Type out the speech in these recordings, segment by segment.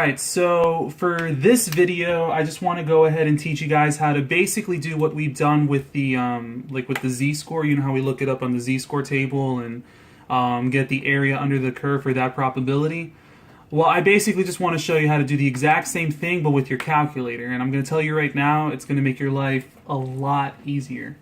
Alright, so for this video, I just want to go ahead and teach you guys how to basically do what we've done with the with the z-score. You know how we look it up on the z-score table and get the area under the curve for that probability? Well, I basically just want to show you how to do the exact same thing, but with your calculator. And I'm going to tell you right now, it's going to make your life a lot easier.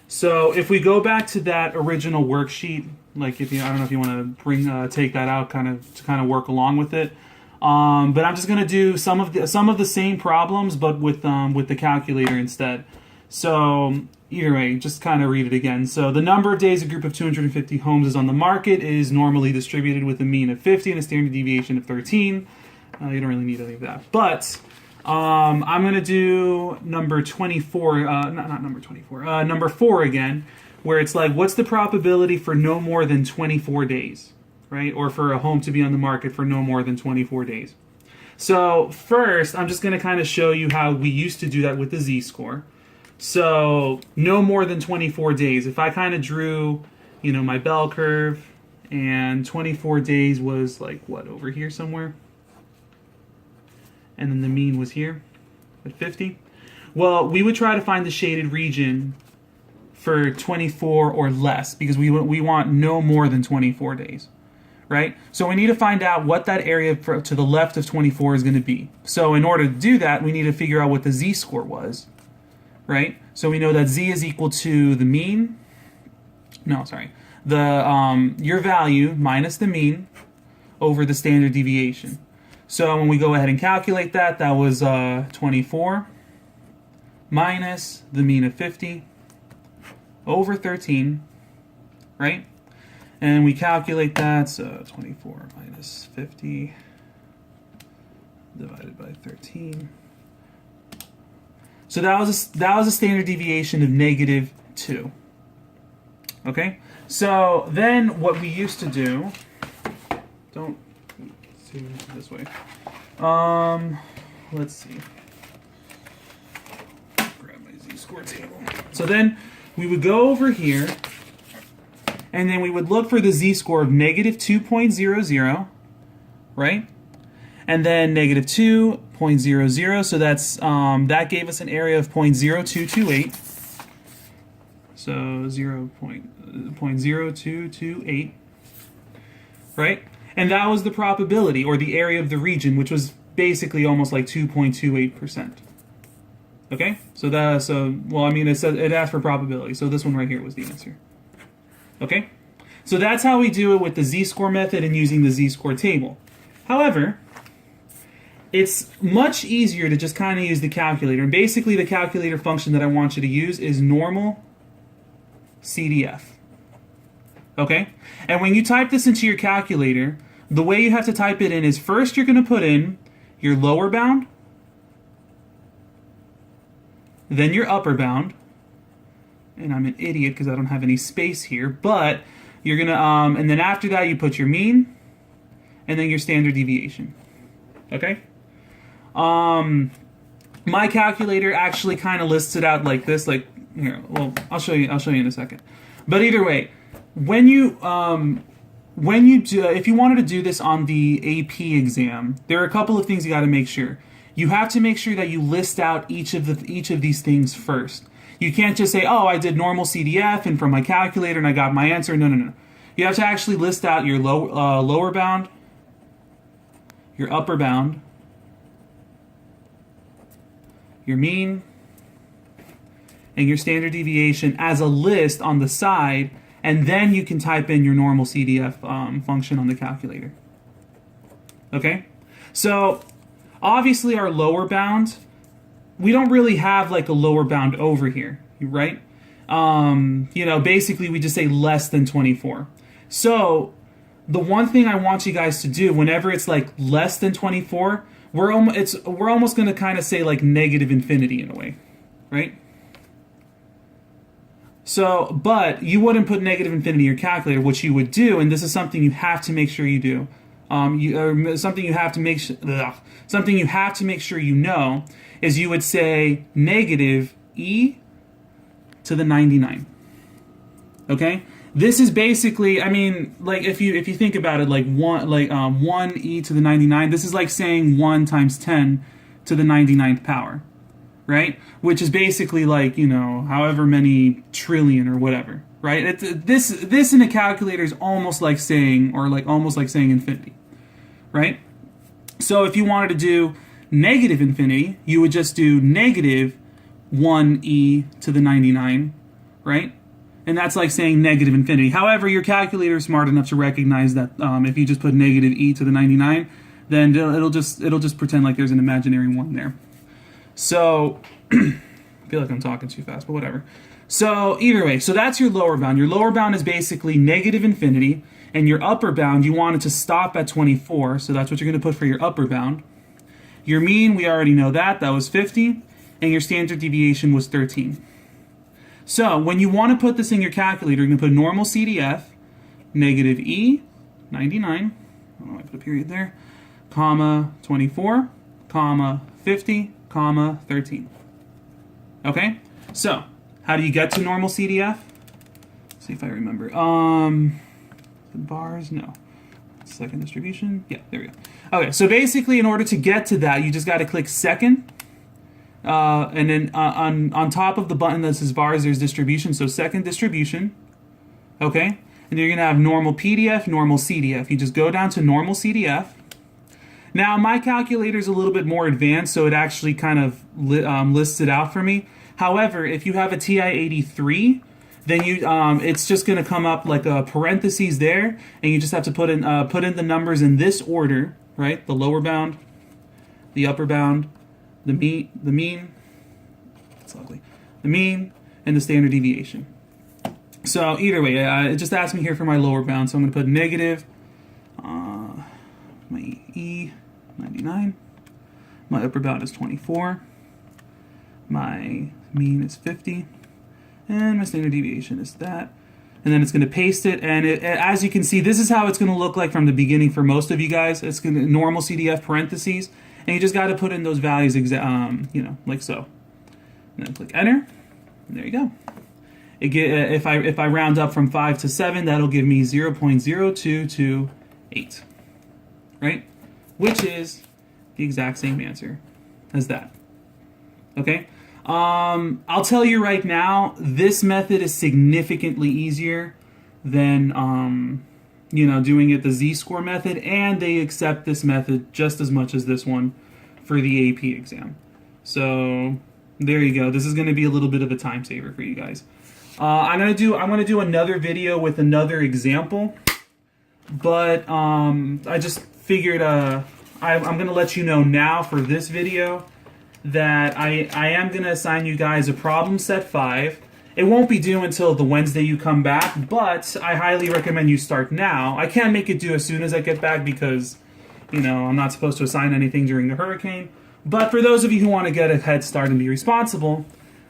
So if we go back to that original worksheet, like if you, I don't know if you want to take that out to kind of work along with it. But I'm just going to do some of the same problems, but with the calculator instead. So either way, just kind of read it again. So the number of days a group of 250 homes is on the market is normally distributed with a mean of 50 and a standard deviation of 13. You don't really need any of that. But I'm going to do number 24, not number 24, number 4 again, where it's like, what's the probability for no more than 24 days? Right? Or for a home to be on the market for no more than 24 days. So first, I'm just going to kind of show you how we used to do that with the z-score. So no more than 24 days. If I kind of drew, you know, my bell curve, and 24 days was like, what, over here somewhere? And then the mean was here at 50. Well, we would try to find the shaded region for 24 or less, because we want no more than 24 days. Right? So we need to find out what that area to the left of 24 is going to be. So in order to do that, we need to figure out what the z-score was. Right? So we know that z is equal to the mean. No, sorry. Your value minus the mean over the standard deviation. So when we go ahead and calculate that, that was 24 minus the mean of 50 over 13. Right? And we calculate that, so 24 minus 50 divided by 13. So that was a standard deviation of -2. Okay? So then what we used to do, don't do it this way. Let's see. Grab my z-score table. So then we would go over here, and then we would look for the z-score of -2.00, right? And then -2.00, so that's that gave us an area of 0.0228. So 0.0228, right? And that was the probability, or the area of the region, which was basically almost like 2.28%. Okay? Well, I mean, it asked for probability, so this one right here was the answer. Okay, so that's how we do it with the z-score method and using the z-score table. However, it's much easier to just kind of use the calculator. And basically the calculator function that I want you to use is normalcdf. Okay, and when you type this into your calculator, the way you have to type it in is first you're going to put in your lower bound, then your upper bound. And I'm an idiot because I don't have any space here, but you're gonna and then after that you put your mean and then your standard deviation. Okay? My calculator actually kind of lists it out like this, like here. Well, I'll show you in a second. But either way, when you if you wanted to do this on the AP exam, there are a couple of things you got to make sure. You have to make sure that you list out each of these things first. You can't just say, oh, I did normal CDF and from my calculator and I got my answer. No, no, no. You have to actually list out your lower bound, your upper bound, your mean, and your standard deviation as a list on the side, and then you can type in your normal CDF function on the calculator. Okay? So, obviously our lower bound, we don't really have like a lower bound over here, right? You know, basically we just say less than 24. So the one thing I want you guys to do whenever it's like less than 24, we're almost going to kind of say like negative infinity in a way, right? So, but you wouldn't put negative infinity in your calculator. What you would do, and this is something you have to make sure you do, something you have to make sure you know, is you would say negative e to the 99. Okay? this is basically, I mean, like if you think about it, like 1e to the 99, this is like saying 1 times 10 to the 99th power, right? Which is basically like, you know, however many trillion or whatever, right? This in a calculator is almost like saying, or like almost like saying infinity, right? So if you wanted to do negative infinity, you would just do negative 1e to the 99, right? And that's like saying negative infinity. However, your calculator is smart enough to recognize that if you just put negative e to the 99, then it'll just pretend like there's an imaginary 1 there. So, I feel like I'm talking too fast, but whatever. So, either way, so that's your lower bound. Your lower bound is basically negative infinity, and your upper bound, you want it to stop at 24, so that's what you're going to put for your upper bound. Your mean, we already know that was 50, and your standard deviation was 13. So, when you want to put this in your calculator, you're going to put normal CDF, negative e, 99, I put a period there, comma, 24, comma, 50, comma, 13. Okay? So, how do you get to normal CDF? Let's see if I remember. Bars? No. Second distribution? Yeah, there we go. Okay, so basically, in order to get to that, you just got to click second. And then on top of the button that says bars, there's distribution. So second distribution, okay? And you're going to have normal PDF, normal CDF. You just go down to normal CDF. Now, my calculator is a little bit more advanced, so it actually kind of lists it out for me. However, if you have a TI-83, then it's just going to come up like a parentheses there, and you just have to put in the numbers in this order, right? The lower bound, the upper bound, the mean, that's ugly, the mean, and the standard deviation. So either way, it just asked me here for my lower bound, so I'm going to put negative, my E, 99, my upper bound is 24, my mean is 50, and my standard deviation is that. And then it's going to paste it, and as you can see, this is how it's going to look like from the beginning for most of you guys. It's going to normal CDF parentheses, and you just got to put in those values, you know, like so. And then click enter, and there you go. If I round up from 5 to 7, that'll give me 0.0228, right? Which is the exact same answer as that. Okay. I'll tell you right now, this method is significantly easier than, you know, doing it the Z-score method, and they accept this method just as much as this one for the AP exam. So there you go. This is going to be a little bit of a time saver for you guys. I'm gonna do another video with another example, but I just figured I'm gonna let you know now for this video that I am going to assign you guys a problem set 5. It won't be due until the Wednesday you come back, but I highly recommend you start now. I can't make it due as soon as I get back because, you know, I'm not supposed to assign anything during the hurricane. But for those of you who want to get a head start and be responsible,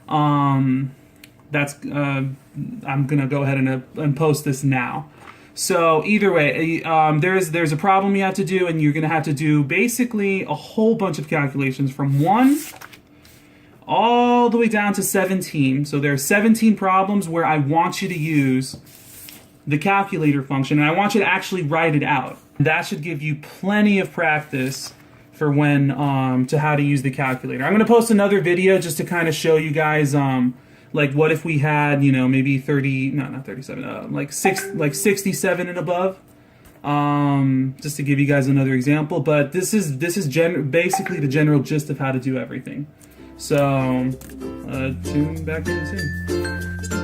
I'm going to go ahead and post this now. So either way, there's a problem you have to do, and you're going to have to do basically a whole bunch of calculations from 1 all the way down to 17. So there are 17 problems where I want you to use the calculator function, and I want you to actually write it out. That should give you plenty of practice for when to how to use the calculator. I'm going to post another video just to kind of show you guys like what if we had, you know, maybe 67, like 67 and above, just to give you guys another example. But this is basically the general gist of how to do everything. So tune back in soon.